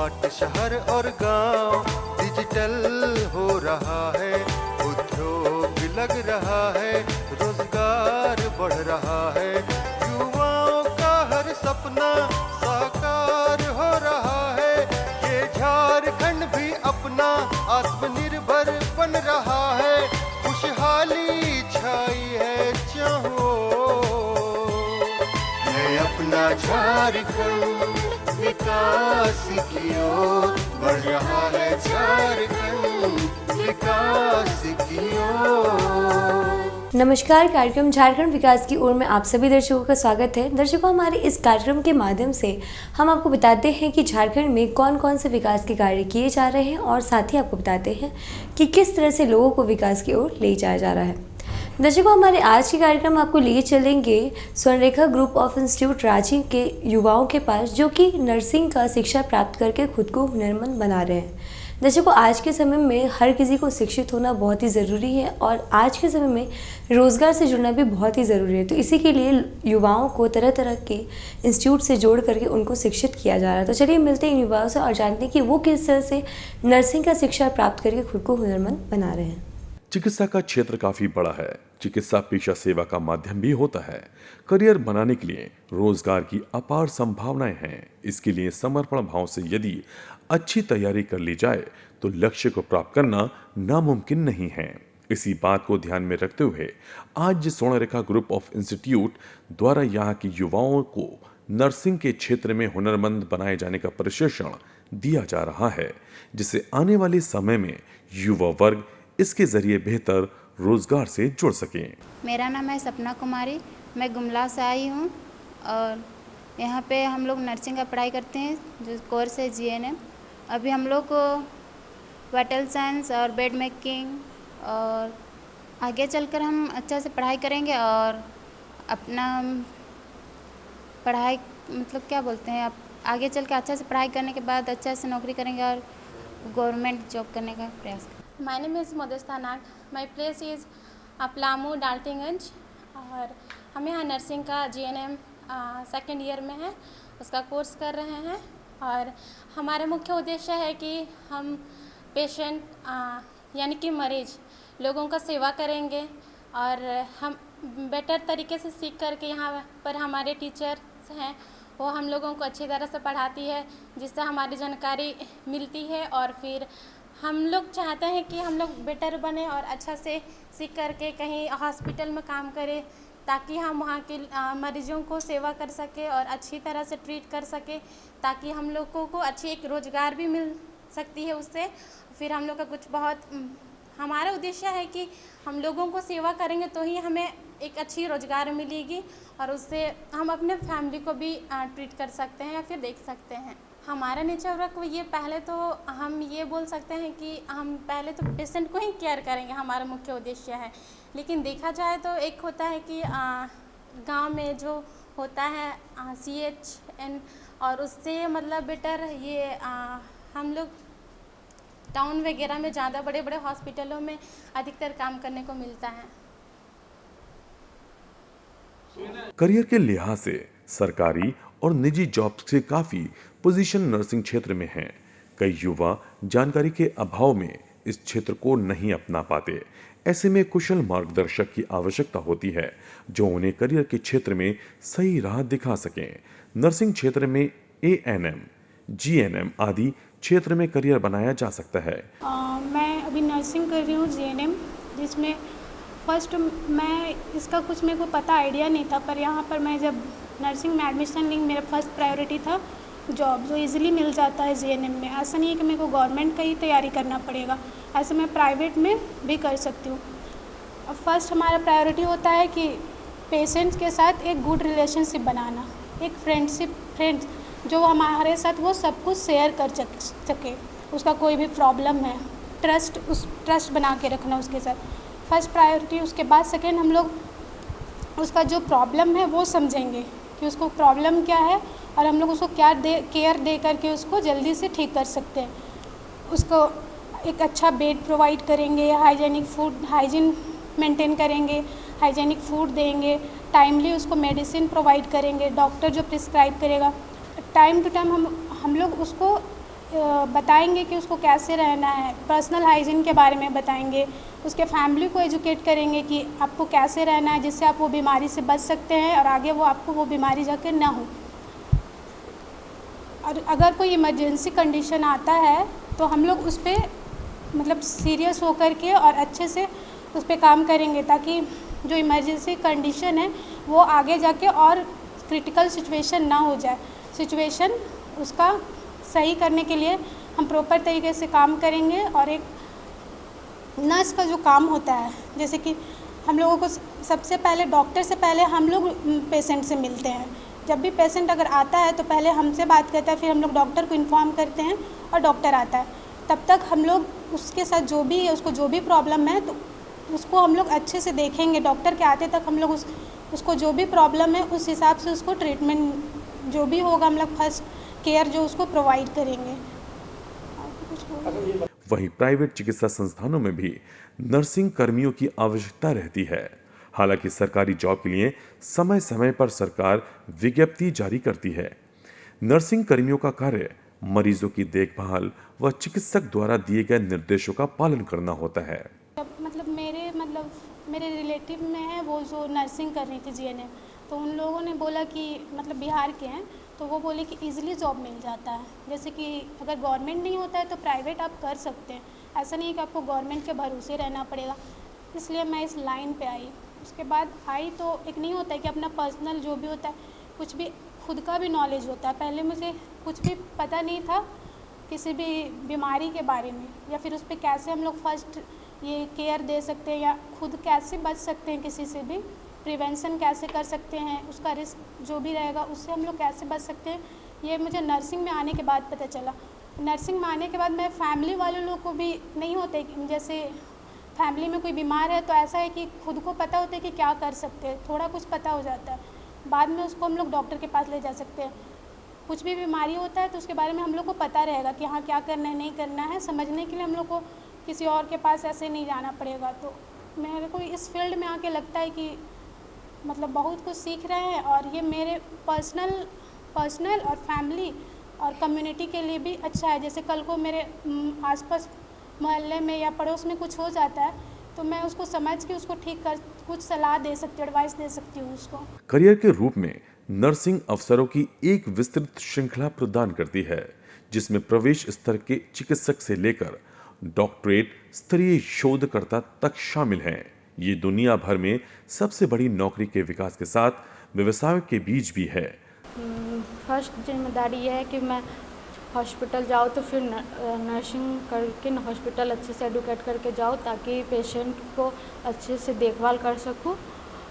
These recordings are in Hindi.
स्मार्ट शहर और गांव डिजिटल हो रहा है, उद्योग लग रहा है, रोजगार बढ़ रहा है, युवाओं का हर सपना साकार हो रहा है। ये झारखंड भी अपना आत्मनिर्भर बन रहा है, खुशहाली छाई है चाहो है अपना झारखंड विकास की ओर बढ़ रहा है, झारखंड विकास की ओर। नमस्कार, कार्यक्रम झारखंड विकास की ओर में आप सभी दर्शकों का स्वागत है। दर्शकों, हमारे इस कार्यक्रम के माध्यम से हम आपको बताते हैं कि झारखंड में कौन कौन से विकास के कार्य किए जा रहे हैं और साथ ही आपको बताते हैं कि किस तरह से लोगों को विकास की ओर ले जाया जा रहा है। दर्शकों, हमारे आज के कार्यक्रम आपको लिए चलेंगे Swarnarekha group of institute Ranchi के युवाओं के पास, जो कि नर्सिंग का शिक्षा प्राप्त करके खुद को हुनरमंद बना रहे हैं। दर्शकों, आज के समय में हर किसी को शिक्षित होना बहुत ही ज़रूरी है और आज के समय में रोज़गार से जुड़ना भी बहुत ही ज़रूरी है। तो इसी के लिए युवाओं को तरह तरह के इंस्टीट्यूट से जोड़ करके उनको शिक्षित किया जा रहा है। तो चलिए मिलते हैं इन युवाओं से और जानते हैं कि वो किस तरह से नर्सिंग का शिक्षा प्राप्त करके खुद को हुनरमंद बना रहे हैं। चिकित्सा का क्षेत्र काफी बड़ा है। चिकित्सा पेशा सेवा का माध्यम भी होता है। करियर बनाने के लिए रोजगार की अपार संभावनाएं हैं। इसके लिए समर्पण भाव से यदि अच्छी तैयारी कर ली जाए तो लक्ष्य को प्राप्त करना नामुमकिन नहीं है। इसी बात को ध्यान में रखते हुए आज स्वर्णरेखा ग्रुप ऑफ इंस्टीट्यूट द्वारा यहाँ के युवाओं को नर्सिंग के क्षेत्र में हुनरमंद बनाए जाने का प्रशिक्षण दिया जा रहा है, जिससे आने वाले समय में युवा वर्ग इसके जरिए बेहतर रोजगार से जुड़ सके। मेरा नाम है सपना कुमारी, मैं गुमला से आई हूँ और यहाँ पे हम लोग नर्सिंग का पढ़ाई करते हैं, जो कोर्स है जीएनएम। अभी हम लोग को वाइटल साइंस और बेड मेकिंग और आगे चलकर हम अच्छा से पढ़ाई करेंगे और अपना पढ़ाई मतलब क्या बोलते हैं, आप आगे चल के अच्छा से पढ़ाई करने के बाद अच्छा से नौकरी करेंगे और गवर्नमेंट जॉब करने का प्रयास करेंगे। My name is Modesta Nag. My place is Plamu, Daltonganj और हम यहाँ नर्सिंग का जीएनएम सेकेंड ईयर में है, उसका कोर्स कर रहे हैं। और हमारा मुख्य उद्देश्य है कि हम पेशेंट यानी कि मरीज लोगों का सेवा करेंगे और हम बेटर तरीके से सीख करके यहाँ पर हमारे टीचर्स हैं वो हम लोगों को अच्छी तरह से पढ़ाती है, जिससे हमारी जानकारी मिलती है और फिर हम लोग चाहते हैं कि हम लोग बेटर बने और अच्छा से सीख करके कहीं हॉस्पिटल में काम करें, ताकि हम वहाँ के मरीजों को सेवा कर सके और अच्छी तरह से ट्रीट कर सके, ताकि हम लोगों को अच्छी एक रोज़गार भी मिल सकती है उससे। फिर हम लोग का कुछ बहुत हमारा उद्देश्य है कि हम लोगों को सेवा करेंगे तो ही हमें एक अच्छी रोज़गार मिलेगी और उससे हम अपने फैमिली को भी ट्रीट कर सकते हैं या फिर देख सकते हैं। हमारा नेचर वर्क ये पहले तो हम ये बोल सकते हैं कि हम पहले तो पेशेंट को ही केयर करेंगे, हमारा मुख्य उद्देश्य है। लेकिन देखा जाए तो एक होता है कि गांव में जो होता है CHN और उससे मतलब बेटर ये हम लोग टाउन वगैरह में ज़्यादा बड़े बड़े हॉस्पिटलों में अधिकतर काम करने को मिलता है। करियर के लिहाज से सरकारी और निजी जॉब से काफी पोजीशन नर्सिंग क्षेत्र में है। कई युवा जानकारी के अभाव में इस क्षेत्र को नहीं अपना पाते। ऐसे में कुशल मार्गदर्शक की आवश्यकता होती है, जो उन्हें करियर के क्षेत्र में सही राह दिखा सकें। नर्सिंग क्षेत्र में ANM, GNM आदि क्षेत्र में करियर बनाया जा सकता है। मैं अभी नर्सिंग कर रही हूँ GNM, जिसमें फर्स्ट मैं इसका कुछ मेरे को पता आइडिया नहीं था, पर यहाँ पर मैं जब नर्सिंग में एडमिशन ली, मेरा फर्स्ट प्रायोरिटी था जॉब, जो इजीली मिल जाता है GNM में। ऐसा नहीं है कि मेरे को गवर्नमेंट का ही तैयारी करना पड़ेगा, ऐसे मैं प्राइवेट में भी कर सकती हूँ। फर्स्ट हमारा प्रायोरिटी होता है कि पेशेंट्स के साथ एक गुड रिलेशनशिप बनाना, एक फ्रेंड्स जो हमारे साथ वो सब कुछ शेयर कर सके, उसका कोई भी प्रॉब्लम है ट्रस्ट बना के रखना उसके साथ, फर्स्ट प्रायोरिटी। उसके बाद सेकेंड हम लोग उसका जो प्रॉब्लम है वो समझेंगे कि उसको प्रॉब्लम क्या है और हम लोग उसको क्या केयर दे करके उसको जल्दी से ठीक कर सकते हैं। उसको एक अच्छा बेड प्रोवाइड करेंगे, हाइजीन मेंटेन करेंगे, हाइजीनिक फूड देंगे, टाइमली उसको मेडिसिन प्रोवाइड करेंगे, डॉक्टर जो प्रिस्क्राइब करेगा टाइम टू टाइम हम लोग उसको बताएंगे कि उसको कैसे रहना है, पर्सनल हाइजीन के बारे में बताएंगे, उसके फैमिली को एजुकेट करेंगे कि आपको कैसे रहना है जिससे आप वो बीमारी से बच सकते हैं और आगे वो आपको वो बीमारी जाके ना हो। और अगर कोई इमरजेंसी कंडीशन आता है तो हम लोग उस पर मतलब सीरियस होकर के और अच्छे से उस पर काम करेंगे ताकि जो इमरजेंसी कंडीशन है वो आगे जाके और क्रिटिकल सिचुएशन ना हो जाए। सिचुएशन उसका सही करने के लिए हम प्रॉपर तरीके से काम करेंगे। और एक नर्स का जो काम होता है, जैसे कि हम लोगों को सबसे पहले डॉक्टर से पहले हम लोग पेशेंट से मिलते हैं। जब भी पेशेंट अगर आता है तो पहले हमसे बात करता है, फिर हम लोग डॉक्टर को इन्फॉर्म करते हैं और डॉक्टर आता है। तब तक हम लोग उसके साथ जो भी है, उसको जो भी प्रॉब्लम है तो उसको हम लोग अच्छे से देखेंगे। डॉक्टर के आते तक हम लोग उसको जो भी प्रॉब्लम है उस हिसाब से उसको ट्रीटमेंट जो भी होगा हम लोग फर्स्ट केयर जो उसको प्रोवाइड करेंगे। वहीं प्राइवेट चिकित्सा संस्थानों में भी नर्सिंग कर्मियों की आवश्यकता रहती है। हालांकि सरकारी जॉब के लिए समय समय पर सरकार विज्ञप्ति जारी करती है। नर्सिंग कर्मियों का कार्य मरीजों की देखभाल व चिकित्सक द्वारा दिए गए निर्देशों का पालन करना होता है। मेरे रिलेटिव में है वो जो नर्सिंग कर रही थी जीएनएम, तो उन लोगों ने बोला कि मतलब बिहार के हैं तो वो बोले कि इजीली जॉब मिल जाता है। जैसे कि अगर गवर्नमेंट नहीं होता है तो प्राइवेट आप कर सकते हैं, ऐसा नहीं है कि आपको गवर्नमेंट के भरोसे रहना पड़ेगा। इसलिए मैं इस लाइन पे आई। उसके बाद आई तो एक नहीं होता है कि अपना पर्सनल जो भी होता है कुछ भी खुद का भी नॉलेज होता है। पहले मुझे कुछ भी पता नहीं था किसी भी बीमारी के बारे में, या फिर उस पर कैसे हम लोग फर्स्ट ये केयर दे सकते हैं या खुद कैसे बच सकते हैं, किसी से भी प्रिवेंशन कैसे कर सकते हैं, उसका रिस्क जो भी रहेगा उससे हम लोग कैसे बच सकते हैं, ये मुझे नर्सिंग में आने के बाद पता चला। नर्सिंग में आने के बाद मैं फैमिली वाले लोग को भी नहीं होते, जैसे फैमिली में कोई बीमार है तो ऐसा है कि खुद को पता होता है कि क्या कर सकते हैं, थोड़ा कुछ पता हो जाता है, बाद में उसको हम लोग डॉक्टर के पास ले जा सकते हैं। कुछ भी बीमारी होता है तो उसके बारे में हम लोग को पता रहेगा कि हाँ क्या करना है नहीं करना है। समझने के लिए हम लोग को किसी और के पास ऐसे नहीं जाना पड़ेगा। तो मेरे को इस फील्ड में आके लगता है कि मतलब बहुत कुछ सीख रहे हैं और ये मेरे पर्सनल और फैमिली और कम्युनिटी के लिए भी अच्छा है। जैसे कल को मेरे आसपास मोहल्ले में या पड़ोस में कुछ हो जाता है तो मैं उसको समझ के उसको ठीक कर कुछ सलाह दे सकती हूँ, एडवाइस दे सकती हूँ उसको। करियर के रूप में नर्सिंग अवसरों की एक विस्तृत श्रृंखला प्रदान करती है, जिसमें प्रवेश स्तर के चिकित्सक से लेकर डॉक्टरेट स्तरीय शोधकर्ता तक शामिल हैं। ये दुनिया भर में सबसे बड़ी नौकरी के विकास के साथ व्यवसाय के बीच भी है। फर्स्ट जिम्मेदारी यह है कि मैं हॉस्पिटल जाऊँ तो फिर नर्सिंग करके हॉस्पिटल अच्छे से एडुकेट करके जाऊँ ताकि पेशेंट को अच्छे से देखभाल कर सकूँ,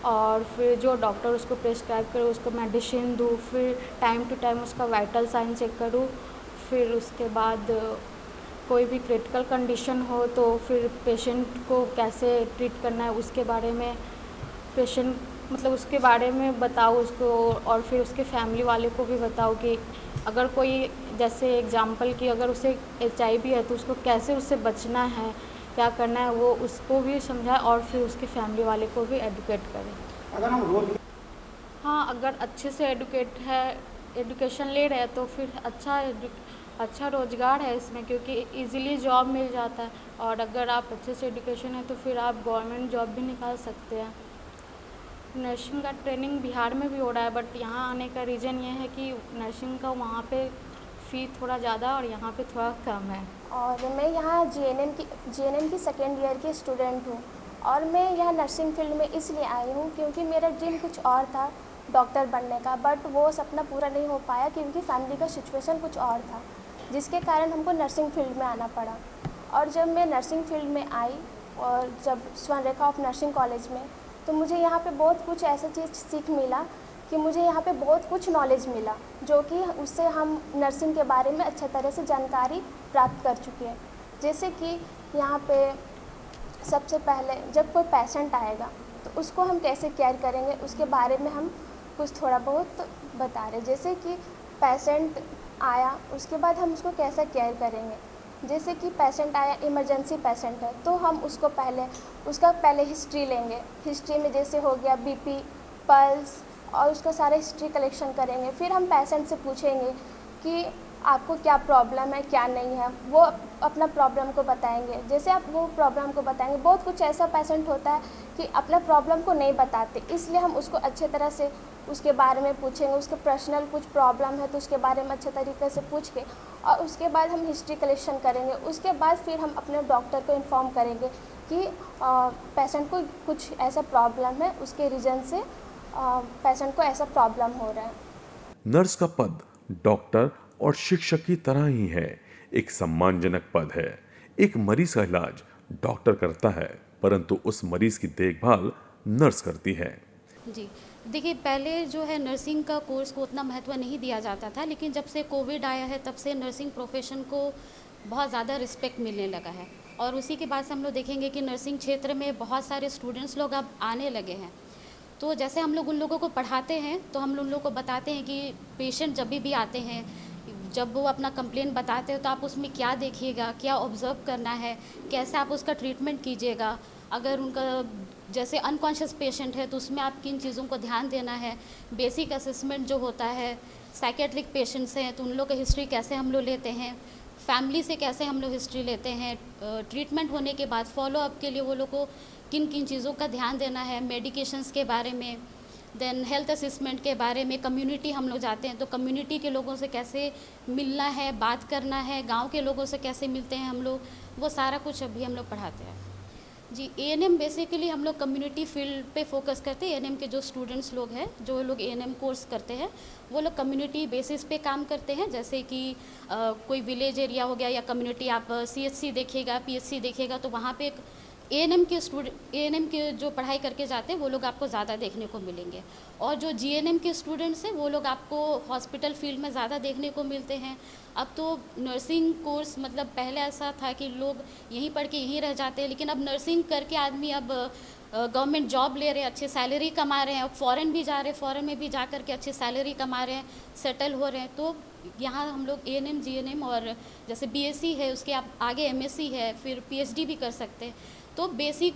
और फिर जो डॉक्टर उसको प्रेस्क्राइब करे उसको मेडिसिन दूँ, फिर टाइम टू टाइम उसका वाइटल साइन चेक करूँ। फिर उसके बाद कोई भी क्रिटिकल कंडीशन हो तो फिर पेशेंट को कैसे ट्रीट करना है उसके बारे में पेशेंट मतलब उसके बारे में बताओ उसको, और फिर उसके फैमिली वाले को भी बताओ कि अगर कोई जैसे एग्जांपल कि अगर उसे HIV है तो उसको कैसे उससे बचना है, क्या करना है, वो उसको भी समझाए और फिर उसके फैमिली वाले को भी एडुकेट करें। हाँ, अगर अच्छे से एडुकेशन ले रहे हैं तो फिर अच्छा रोज़गार है इसमें, क्योंकि इजीली जॉब मिल जाता है। और अगर आप अच्छे से एडुकेशन है तो फिर आप गवर्नमेंट जॉब भी निकाल सकते हैं। नर्सिंग का ट्रेनिंग बिहार में भी हो रहा है, बट यहाँ आने का रीज़न ये है कि नर्सिंग का वहाँ पे फ़ी थोड़ा ज़्यादा और यहाँ पे थोड़ा कम है। और मैं यहाँ जीएनएम की सेकेंड ईयर की स्टूडेंट हूँ और मैं यहाँ नर्सिंग फील्ड में इसलिए आई हूँ क्योंकि मेरा ड्रीम कुछ और था, डॉक्टर बनने का, बट वो सपना पूरा नहीं हो पाया क्योंकि फैमिली का सिचुएशन कुछ और था, जिसके कारण हमको नर्सिंग फील्ड में आना पड़ा। और जब मैं नर्सिंग फील्ड में आई और जब स्वर्णरेखा ऑफ नर्सिंग कॉलेज में, तो मुझे यहाँ पे बहुत कुछ ऐसा चीज़ सीख मिला कि मुझे यहाँ पे बहुत कुछ नॉलेज मिला, जो कि उससे हम नर्सिंग के बारे में अच्छे तरह से जानकारी प्राप्त कर चुके हैं। जैसे कि यहाँ पे सबसे पहले जब कोई पेशेंट आएगा तो उसको हम कैसे केयर करेंगे उसके बारे में हम कुछ थोड़ा बहुत बता रहे। जैसे कि पेशेंट आया उसके बाद हम उसको कैसे केयर करेंगे। जैसे कि पेशेंट आया, इमरजेंसी पेशेंट है, तो हम उसको पहले हिस्ट्री लेंगे। हिस्ट्री में जैसे हो गया BP, पल्स और उसका सारा हिस्ट्री कलेक्शन करेंगे। फिर हम पेशेंट से पूछेंगे कि आपको क्या प्रॉब्लम है क्या नहीं है, वो अपना प्रॉब्लम को बताएंगे। जैसे आप वो प्रॉब्लम को बताएंगे, बहुत कुछ ऐसा पेशेंट होता है कि अपना प्रॉब्लम को नहीं बताते, इसलिए हम उसको अच्छे तरह से उसके बारे में पूछेंगे। उसके पर्सनल कुछ प्रॉब्लम है तो उसके बारे में अच्छे तरीके से पूछ के, और उसके बाद हम हिस्ट्री कलेक्शन करेंगे। उसके बाद फिर हम अपने डॉक्टर को इन्फॉर्म करेंगे कि पेशेंट को कुछ ऐसा प्रॉब्लम है, उसके रीज़न से पेशेंट को ऐसा प्रॉब्लम हो रहा है। नर्स का पद डॉक्टर और शिक्षक की तरह ही है, एक सम्मानजनक पद है। एक मरीज का इलाज डॉक्टर करता है, परंतु उस मरीज की देखभाल नर्स करती है। जी देखिए, पहले जो है नर्सिंग का कोर्स को उतना महत्व नहीं दिया जाता था, लेकिन जब से कोविड आया है तब से नर्सिंग प्रोफेशन को बहुत ज़्यादा रिस्पेक्ट मिलने लगा है। और उसी के बाद से हम लोग देखेंगे कि नर्सिंग क्षेत्र में बहुत सारे स्टूडेंट्स लोग अब आने लगे हैं। तो जैसे हम लोग उन लोगों को पढ़ाते हैं तो हम उन लोगों को बताते हैं कि पेशेंट जब भी आते हैं, जब वो अपना कंप्लेंट बताते हो तो आप उसमें क्या देखिएगा, क्या ऑब्ज़र्व करना है, कैसे आप उसका ट्रीटमेंट कीजिएगा। अगर उनका जैसे अनकॉन्शियस पेशेंट है तो उसमें आप किन चीज़ों को ध्यान देना है। बेसिक असेसमेंट जो होता है, साइकेट्रिक पेशेंट्स हैं तो उन लोग का हिस्ट्री कैसे हम लोग लेते हैं, फैमिली से कैसे हम लोग हिस्ट्री लेते हैं, ट्रीटमेंट होने के बाद फॉलोअप के लिए वो लोग को किन किन चीज़ों का ध्यान देना है, मेडिकेशंस के बारे में, देन हेल्थ असेसमेंट के बारे में। कम्युनिटी हम लोग जाते हैं तो कम्युनिटी के लोगों से कैसे मिलना है, बात करना है, गांव के लोगों से कैसे मिलते हैं हम लोग, वो सारा कुछ अभी हम लोग पढ़ाते हैं। जी एएनएम बेसिकली हम लोग कम्युनिटी फील्ड पे फोकस करते हैं। एएनएम के जो स्टूडेंट्स लोग हैं, जो लोग एएनएम कोर्स करते हैं, वो लोग कम्युनिटी बेसिस पे काम करते हैं। जैसे कि कोई विलेज एरिया हो गया या कम्युनिटी, आप सीएचसी देखिएगा, पीएचसी देखिएगा, तो वहाँ पे एएनएम के जो पढ़ाई करके जाते हैं वो लोग आपको ज़्यादा देखने को मिलेंगे। और जो जीएनएम के स्टूडेंट्स हैं वो लोग आपको हॉस्पिटल फील्ड में ज़्यादा देखने को मिलते हैं। अब तो नर्सिंग कोर्स मतलब पहले ऐसा था कि लोग यहीं पढ़ के यहीं रह जाते हैं, लेकिन अब नर्सिंग करके आदमी अब गवर्नमेंट जॉब ले रहे हैं, अच्छी सैलरी कमा रहे हैं, अब फॉरेन भी जा रहे हैं, फॉरेन में भी जा कर के अच्छी सैलरी कमा रहे हैं, सेटल हो रहे हैं। तो यहाँ हम लोग एएनएम, जीएनएम और जैसे बीएससी है उसके आप आगे एमएससी है, फिर पीएचडी भी कर सकते हैं। तो बेसिक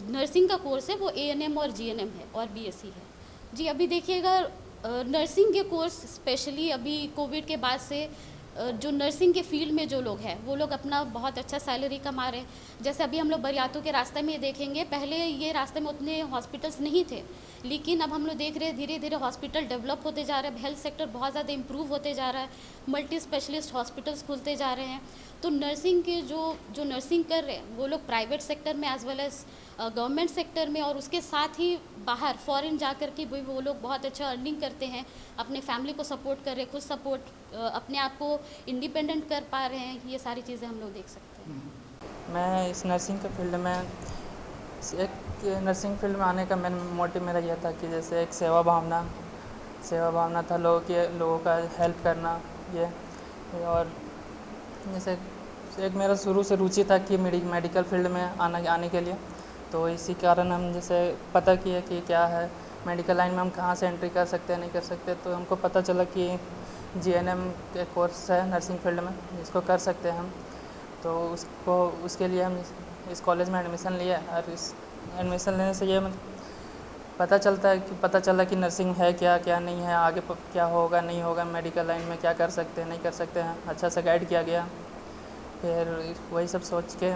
नर्सिंग का कोर्स है वो एएनएम और जीएनएम है और बीएससी है। जी अभी देखिएगा नर्सिंग के कोर्स स्पेशली अभी कोविड के बाद से जो नर्सिंग के फील्ड में जो लोग हैं वो लोग अपना बहुत अच्छा सैलरी कमा रहे हैं। जैसे अभी हम लोग बरियातू के रास्ते में देखेंगे, पहले ये रास्ते में उतने हॉस्पिटल्स नहीं थे, लेकिन अब हम लोग देख रहे हैं धीरे धीरे हॉस्पिटल डेवलप होते जा रहे हैं, हेल्थ सेक्टर बहुत ज़्यादा इम्प्रूव होते जा रहा है, मल्टी स्पेशलिस्ट हॉस्पिटल्स खुलते जा रहे हैं। तो नर्सिंग के जो नर्सिंग कर रहे हैं वो लोग प्राइवेट सेक्टर में as well as government sector में, और उसके साथ ही बाहर फॉरेन जा कर के भी वो लोग बहुत अच्छा अर्निंग करते हैं, अपने फैमिली को सपोर्ट कर रहे हैं, खुद सपोर्ट अपने आप को इंडिपेंडेंट कर पा रहे हैं। ये सारी चीज़ें हम लोग देख सकते हैं। मैं इस नर्सिंग के फील्ड में नर्सिंग फील्ड में आने का मेन मोटिव मेरा यह था कि जैसे एक सेवा भावना था, लोगों का हेल्प करना ये। और जैसे एक मेरा शुरू से रुचि था कि मेडिकल फील्ड में आने के लिए, तो इसी कारण हम जैसे पता किए कि क्या है मेडिकल लाइन में हम कहाँ से एंट्री कर सकते हैं, नहीं कर सकते। तो हमको पता चला कि जीएनएम के कोर्स है नर्सिंग फील्ड में जिसको कर सकते हैं हम। तो उसके लिए हम इस कॉलेज में एडमिशन लिए, और इस एडमिशन लेने से ये पता चला कि नर्सिंग है क्या नहीं है, आगे क्या होगा नहीं होगा, मेडिकल लाइन में क्या कर सकते हैं नहीं कर सकते हैं, अच्छा से गाइड किया गया। फिर वही सब सोच के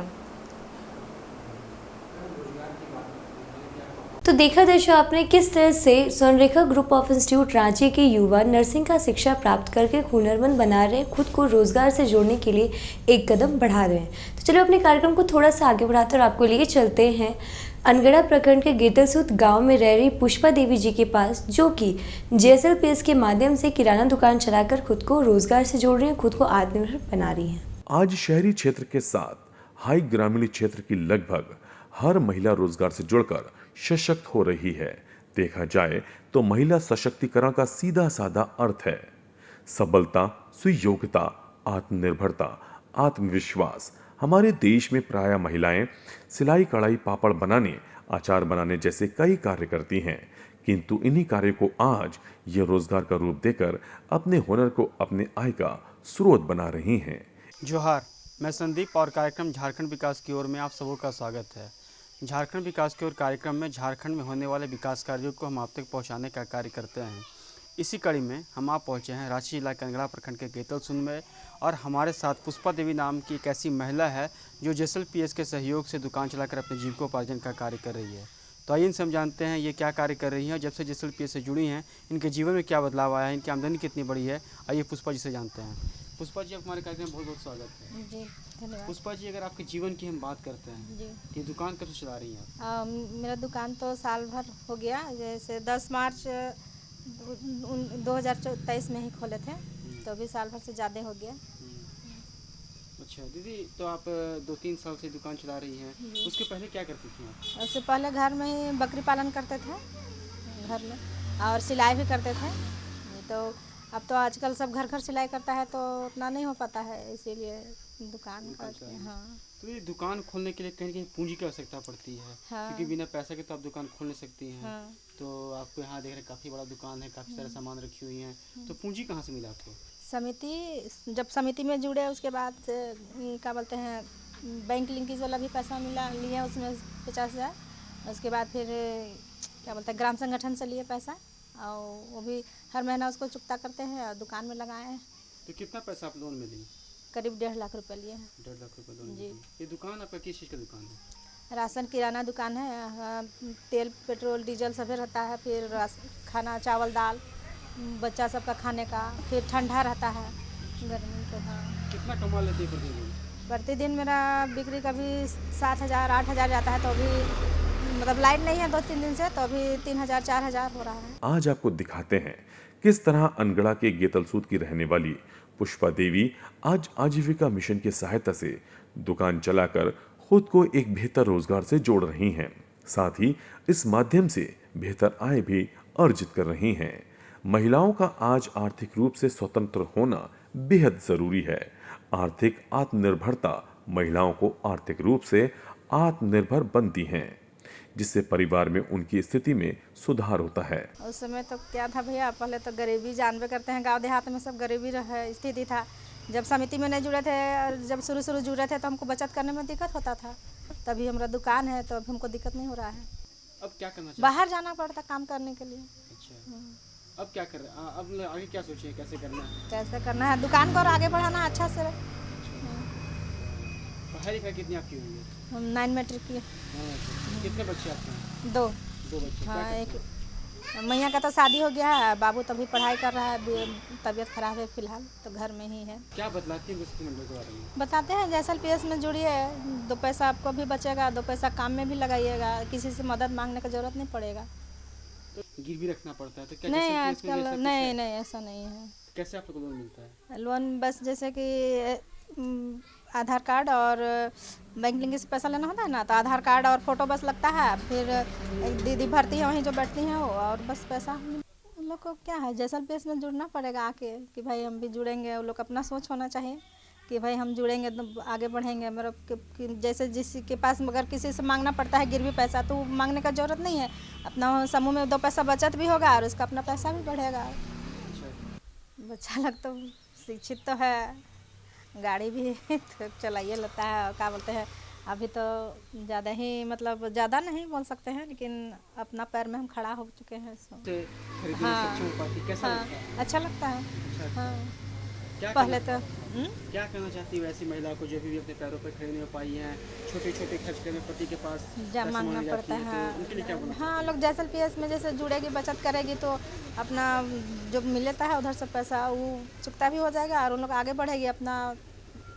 तो देखा दर्शक आपने किस तरह से Swarnarekha group of institute Ranchi के युवा नर्सिंग का शिक्षा प्राप्त करके हुनरमंद बना रहे हैं, खुद को रोजगार से जोड़ने के लिए एक कदम बढ़ा रहे हैं। तो चलो अपने कार्यक्रम को थोड़ा सा आगे बढ़ाते और आपको लिए चलते हैं अनगढ़ा प्रखंड के गेतलसूत गांव में रह रही पुष्पा देवी जी के पास, जो कि JSLPS के माध्यम से किराना दुकान चलाकर खुद को रोजगार से जोड़ रही हैं, खुद को आत्मनिर्भर बना रही हैं। आज शहरी क्षेत्र के साथ हाई ग्रामीण क्षेत्र की लगभग हर महिला रोजगार से जुड़कर सशक्त हो रही है। देखा जाए तो महिला सशक्तिकरण का सीधा साधा अर्थ है सबलता, सुयोग्यता, आत्मनिर्भरता, आत्मविश्वास। हमारे देश में प्रायः महिलाएं सिलाई कढ़ाई, पापड़ बनाने, अचार बनाने जैसे कई कार्य करती हैं, किंतु इन्हीं कार्य को आज ये रोजगार का रूप देकर अपने हुनर को अपने आय का स्रोत बना रही हैं। जोहार, मैं संदीप और कार्यक्रम झारखंड विकास की ओर में आप सबों का स्वागत है। झारखंड विकास की ओर कार्यक्रम में झारखंड में होने वाले विकास कार्यों को हम आप तक पहुंचाने का कार्य करते हैं। इसी कड़ी में हम आप पहुँचे हैं रांची जिला के अंगड़ा प्रखंड के गेतलसुन में, और हमारे साथ पुष्पा देवी नाम की एक ऐसी महिला है जो JSLPS के सहयोग से दुकान चलाकर अपने जीविकोपार्जन का कार्य कर रही है। तो आइए इनसे हम जानते हैं ये क्या कार्य कर रही हैं, जब से JSLPS से जुड़ी हैं इनके जीवन में क्या बदलाव आया है, इनकी आमदनी कितनी बड़ी है। आइए पुष्पा जी से जानते हैं। पुष्पा जी, हमारे कार्यक्रम में बहुत बहुत स्वागत है। जी धन्यवाद। पुष्पा जी, अगर आपके जीवन की हम बात करते हैं जी, कि दुकान कब से चला रही हैं आप? मेरा दुकान तो साल भर हो गया, जैसे 10 मार्च 2023 में ही खोले थे, तो अभी साल भर से ज़्यादा हो गया। अच्छा दीदी, तो आप 2-3 साल से दुकान चला रही हैं, उसके पहले क्या करती थी आप? उससे पहले घर में ही बकरी पालन करते थे घर में, और सिलाई भी करते थे। तो अब तो आजकल सब घर घर सिलाई करता है, तो उतना नहीं हो पाता है, इसीलिए दुकान करते हैं। हाँ, तो ये दुकान खोलने के लिए कहीं कहीं पूंजी की आवश्यकता पड़ती है। हाँ। क्योंकि बिना पैसे के तो आप दुकान खोल नहीं सकती हैं। हाँ। तो आपको यहाँ देख रहे हैं काफ़ी बड़ा दुकान है, काफ़ी सारे सामान रखी हुई हैं, तो पूंजी कहाँ से मिला आपको? जब समिति में जुड़े उसके बाद क्या बोलते हैं, बैंक लिंकेज वाला भी पैसा मिला, लिए उसमें 50,000। उसके बाद फिर क्या बोलते हैं, ग्राम संगठन से लिए पैसा, और वो भी हर महीना उसको चुकता करते हैं और दुकान में लगाए हैं। तो कितना पैसा आप लोन में ली? करीब 1.5 लाख रुपए लिए हैं। 1.5 लाख रुपये लोन जी। में ली। ये दुकान आपका किस चीज़ का दुकान है? राशन किराना दुकान है। हाँ, तेल पेट्रोल डीजल सभी रहता है, फिर खाना चावल दाल बच्चा सबका खाने का, फिर ठंडा रहता है गर्मी तो। हाँ, कितना कमा लेते हैं प्रतिदिन? प्रतिदिन मेरा बिक्री कभी 7,000 8,000 जाता है, तो अभी मतलब लाइट नहीं है 2-3 दिन से, तो अभी 3,000 4,000 हो रहा है। आज आपको दिखाते हैं किस तरह अनगढ़ा के गेतलसूद की रहने वाली पुष्पा देवी आज आजीविका मिशन की सहायता से दुकान चलाकर खुद को एक बेहतर रोजगार से जोड़ रही हैं। साथ ही इस माध्यम से बेहतर आय भी अर्जित कर रही हैं। महिलाओं का आज आर्थिक रूप से स्वतंत्र होना बेहद जरूरी है। आर्थिक आत्मनिर्भरता महिलाओं को आर्थिक रूप से आत्मनिर्भर बनती हैं, जिससे परिवार में उनकी स्थिति में सुधार होता है। उस समय तो क्या था भैया, पहले तो गरीबी जानबे करते हैं, गांव देहात में सब गरीबी स्थिति था। जब समिति में नहीं जुड़े थे और जब शुरू जुड़े थे, तो हमको बचत करने में दिक्कत होता था। तभी हमारा दुकान है, तो अब हमको दिक्कत नहीं हो रहा है। अब क्या करना चाहिए? बाहर जाना पड़ता काम करने के लिए। अच्छा, अब क्या कर रहे हैं? अब आगे क्या सोचिए, कैसे करना है? कैसे करना है, दुकान को और आगे बढ़ाना अच्छा से। पढ़ाई लिखाई कितनी आपकी हुई है? हम 9 मैट्रिक किए। कितने बच्चे आपके हैं? 2 बच्चे। हाँ, एक मैया का तो शादी हो गया है, बाबू तभी पढ़ाई कर रहा है, तबीयत खराब है फिलहाल, तो घर में ही है। क्या बतलाती है के बारे में? बताते हैं JSLPS में जुड़िए, 2 पैसा आपको भी बचेगा, 2 पैसा काम में भी लगाइएगा, किसी से मदद मांगने की जरूरत नहीं पड़ेगा। तो गिरवी रखना पड़ता है? तो क्या नहीं आजकल नहीं ऐसा नहीं है। कैसे आप लोग को लोन मिलता है? लोन बस जैसे कि आधार कार्ड और बैंक लिंकेज से पैसा लेना होता है ना, तो आधार कार्ड और फोटो बस लगता है, फिर एक दीदी भरती है वहीं जो बैठती हैं वो, और बस पैसा। उन लोग को क्या है, JSLPS में जुड़ना पड़ेगा आके, कि भाई हम भी जुड़ेंगे। उन लोग अपना सोच होना चाहिए कि भाई हम जुड़ेंगे तो आगे बढ़ेंगे। मेरा जैसे जिसके पास अगर किसी से मांगना पड़ता है गिरवी पैसा, तो मांगने का जरूरत नहीं है, अपना समूह में 2 पैसा बचत भी होगा और उसका अपना पैसा भी बढ़ेगा। बच्चा लोग तो शिक्षित तो है, गाड़ी भी तो चलाइए लेता है, और क्या बोलते हैं, अभी तो ज़्यादा ही मतलब ज़्यादा नहीं बोल सकते हैं, लेकिन अपना पैर में हम खड़ा हो चुके हैं। हाँ, अच्छा लगता है। हाँ, पहले तो क्या कहना चाहती है ऐसी महिला को जो भी अपने पैरों पर खड़े नहीं हो पाई हैं, छोटे छोटे खर्च करने पति के पास जब मांगना पड़ता है? उनके लिए क्या बोलना? हाँ, लोग JSLPS में जैसे जुड़ेगी, बचत करेगी, तो अपना जो मिलता है उधर से पैसा वो चुकता भी हो जाएगा, और उन लोग आगे बढ़ेगी, अपना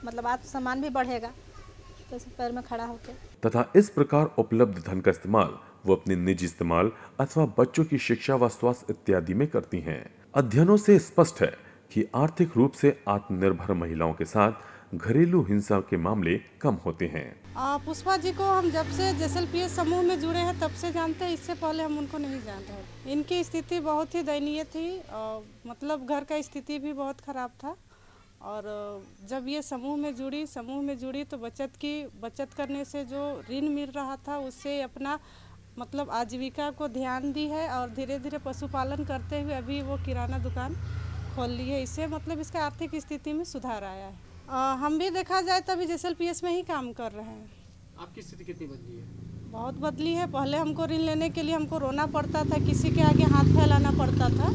मतलब आत्मसम्मान भी बढ़ेगा, तो इस पैर में खड़ा होकर। तथा इस प्रकार उपलब्ध धन का इस्तेमाल वो अपने निजी इस्तेमाल अथवा बच्चों की शिक्षा व स्वास्थ्य इत्यादि में करती हैं। अध्ययनों से स्पष्ट है कि आर्थिक रूप से आत्मनिर्भर महिलाओं के साथ घरेलू हिंसा के मामले कम होते हैं। पुष्पा जी को हम जब से JSLPS समूह में जुड़े हैं तब से जानते हैं, इससे पहले हम उनको नहीं जानते हैं। इनकी स्थिति बहुत ही दयनीय थी, मतलब घर का स्थिति भी बहुत ख़राब था, और जब ये समूह में जुड़ी तो बचत करने से जो ऋण मिल रहा था उससे अपना मतलब आजीविका को ध्यान दी है, और धीरे धीरे पशुपालन करते हुए अभी वो किराना दुकान खोल ली है। इससे मतलब इसका आर्थिक स्थिति में सुधार आया है। हम भी देखा जाए तो अभी JSLPS में ही काम कर रहे हैं। आपकी स्थिति कितनी बदली है? बहुत बदली है। पहले हमको ऋण लेने के लिए हमको रोना पड़ता था, किसी के आगे हाथ फैलाना पड़ता था,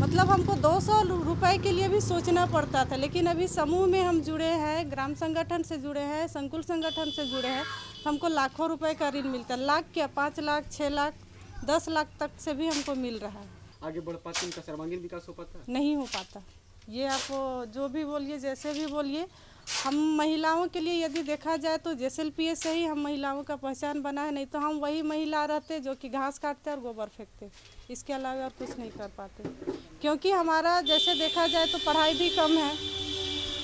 मतलब हमको 200 रुपए के लिए भी सोचना पड़ता था, लेकिन अभी समूह में हम जुड़े हैं, ग्राम संगठन से जुड़े हैं, संकुल संगठन से जुड़े हैं, हमको लाखों रुपए का ऋण मिलता है। लाख क्या, 5 लाख, 6 लाख, 10 लाख तक से भी हमको मिल रहा है। आगे बढ़ पाते, इनका सर्वांगीण विकास हो पाता है? नहीं हो पाता। ये आप जो भी बोलिए, जैसे भी बोलिए, हम महिलाओं के लिए यदि देखा जाए तो JSLPS से ही हम महिलाओं का पहचान बना है, नहीं तो हम वही महिला रहते जो कि घास काटते और गोबर फेंकते, इसके अलावा और कुछ नहीं कर पाते। क्योंकि हमारा जैसे देखा जाए तो पढ़ाई भी कम है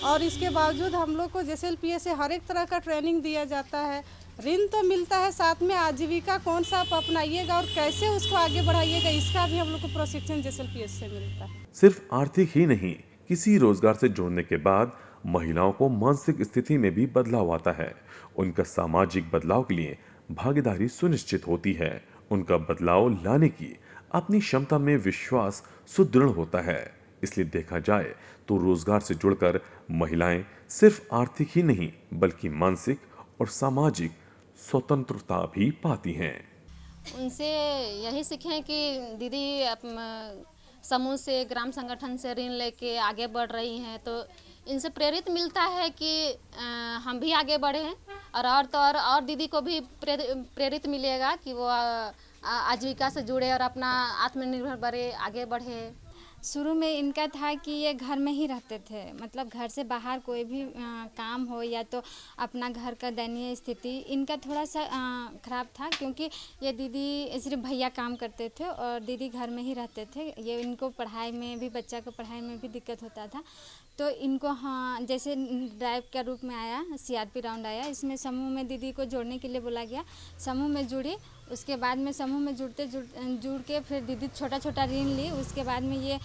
और इसके बावजूद हम लोग को JSLPS से हर एक तरह का ट्रेनिंग दिया जाता है, ऋण तो मिलता है, साथ में आजीविका कौन सा आप अपनाइएगा और कैसे उसको आगे बढ़ाइएगा, इसका भी हम लोग को प्रशिक्षण JSLPS से मिलता है। सिर्फ आर्थिक ही नहीं, किसी रोजगार से जुड़ने के बाद महिलाओं को मानसिक स्थिति में भी बदलाव आता है। उनका सामाजिक बदलाव के लिए भागीदारी सुनिश्चित होती है। उनका बदलाव लाने की अपनी क्षमता में विश्वास सुदृढ़ होता है। इसलिए देखा जाए तो रोजगार से जुड़कर महिलाएं सिर्फ आर्थिक ही नहीं बल्कि मानसिक और सामाजिक स्वतंत्रता भी पाती हैं। उनसे यही सीखें कि दीदी समूह से, ग्राम संगठन से ऋण लेके आगे बढ़ रही हैं, तो इनसे प्रेरित मिलता है कि हम भी आगे बढ़ें और दीदी को भी प्रेरित मिलेगा कि वो आजीविका से जुड़े और अपना आत्मनिर्भर बने, आगे बढ़े। शुरू में इनका था कि ये घर में ही रहते थे, मतलब घर से बाहर कोई भी काम हो या तो अपना घर का दयनीय स्थिति इनका थोड़ा सा ख़राब था, क्योंकि ये दीदी सिर्फ भैया काम करते थे और दीदी घर में ही रहते थे। ये इनको पढ़ाई में भी, बच्चा को पढ़ाई में भी दिक्कत होता था। तो इनको जैसे ड्राइव का रूप में आया, CRP राउंड आया, इसमें समूह में दीदी को जोड़ने के लिए बोला गया। समूह में जुड़ी, उसके बाद में समूह में जुड़ के फिर दीदी छोटा छोटा ऋण ली। उसके बाद में ये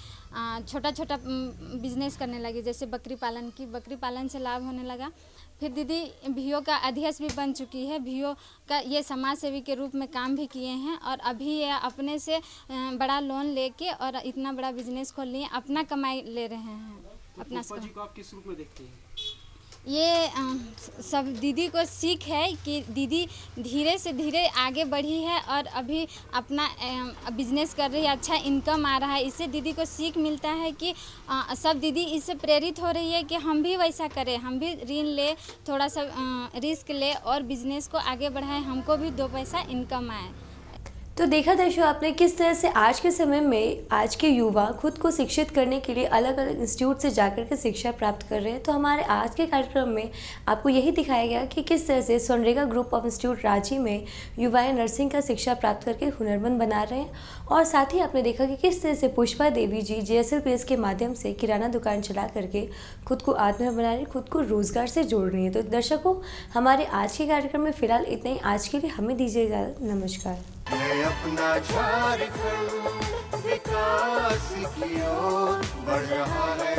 छोटा छोटा बिजनेस करने लगी, जैसे बकरी पालन की, बकरी पालन से लाभ होने लगा। फिर दीदी VO का अध्यक्ष भी बन चुकी है। VO का ये समाज सेवी के रूप में काम भी किए हैं और अभी ये अपने से बड़ा लोन लेके और इतना बड़ा बिजनेस खोल लिए, अपना कमाई ले रहे हैं। अपना जी को आप किस रूप में देखते हैं? ये सब दीदी को सीख है कि दीदी धीरे से धीरे आगे बढ़ी है और अभी अपना बिजनेस कर रही है, अच्छा इनकम आ रहा है। इससे दीदी को सीख मिलता है कि सब दीदी इससे प्रेरित हो रही है कि हम भी वैसा करें, हम भी ऋण ले, थोड़ा सा रिस्क ले और बिजनेस को आगे बढ़ाएं, हमको भी 2 पैसा इनकम आए। तो देखा दर्शकों आपने किस तरह से आज के समय में आज के युवा खुद को शिक्षित करने के लिए अलग अलग इंस्टीट्यूट से जाकर के शिक्षा प्राप्त कर रहे हैं। तो हमारे आज के कार्यक्रम में आपको यही दिखाया गया कि किस तरह से सोनरेगा ग्रुप ऑफ इंस्टीट्यूट रांची में युवाएं नर्सिंग का शिक्षा प्राप्त करके हुनरमंद बना रहे हैं। और साथ ही आपने देखा कि किस तरह से पुष्पा देवी जी JSLPS के माध्यम से किराना दुकान चला करके खुद को आत्मनिर्भर बना रही, खुद को रोजगार से जोड़ रही है। तो दर्शकों हमारे आज के कार्यक्रम में फिलहाल इतना ही। आज के लिए हमें दीजिए इजाजत। नमस्कार। मैं अपना झारखंड विकास की ओर बढ़ रहा है।